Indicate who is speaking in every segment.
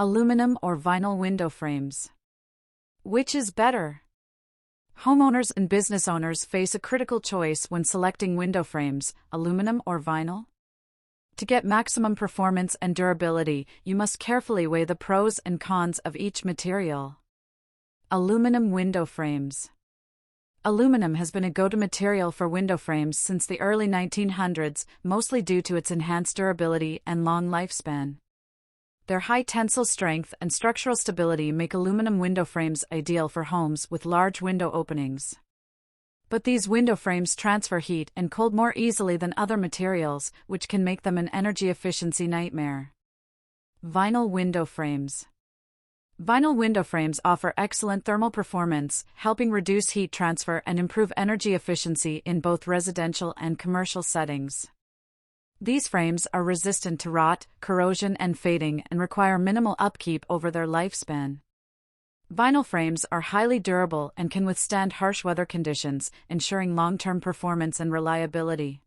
Speaker 1: Aluminum or vinyl window frames. Which is better? Homeowners and business owners face a critical choice when selecting window frames, aluminum or vinyl. To get maximum performance and durability, you must carefully weigh the pros and cons of each material. Aluminum window frames. Aluminum has been a go-to material for window frames since the early 1900s, mostly due to its enhanced durability and long lifespan. Their high tensile strength and structural stability make aluminum window frames ideal for homes with large window openings. But these window frames transfer heat and cold more easily than other materials, which can make them an energy efficiency nightmare. Vinyl window frames. Vinyl window frames offer excellent thermal performance, helping reduce heat transfer and improve energy efficiency in both residential and commercial settings. These frames are resistant to rot, corrosion, and fading and require minimal upkeep over their lifespan. Vinyl frames are highly durable and can withstand harsh weather conditions, ensuring long-term performance and reliability.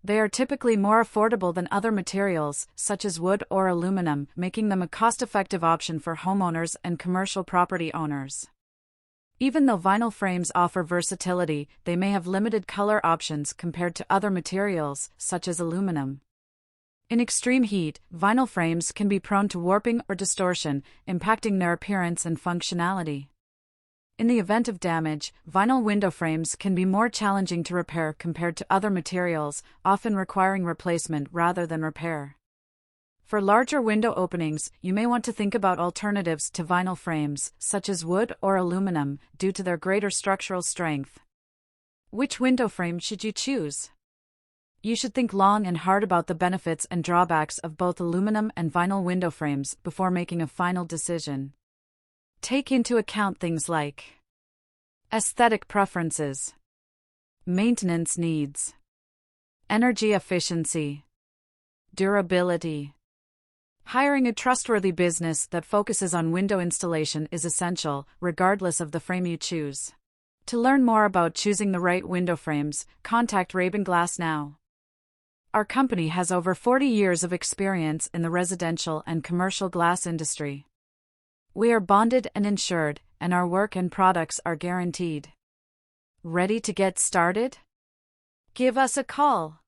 Speaker 1: They are typically more affordable than other materials, such as wood or aluminum, making them a cost-effective option for homeowners and commercial property owners. Even though vinyl frames offer versatility, they may have limited color options compared to other materials, such as aluminum. In extreme heat, vinyl frames can be prone to warping or distortion, impacting their appearance and functionality. In the event of damage, vinyl window frames can be more challenging to repair compared to other materials, often requiring replacement rather than repair. For larger window openings, you may want to think about alternatives to vinyl frames, such as wood or aluminum, due to their greater structural strength. Which window frame should you choose? You should think long and hard about the benefits and drawbacks of both aluminum and vinyl window frames before making a final decision. Take into account things like aesthetic preferences, maintenance needs, energy efficiency, durability. Hiring a trustworthy business that focuses on window installation is essential, regardless of the frame you choose. To learn more about choosing the right window frames, contact Raben Glass now. Our company has over 40 years of experience in the residential and commercial glass industry. We are bonded and insured, and our work and products are guaranteed. Ready to get started? Give us a call.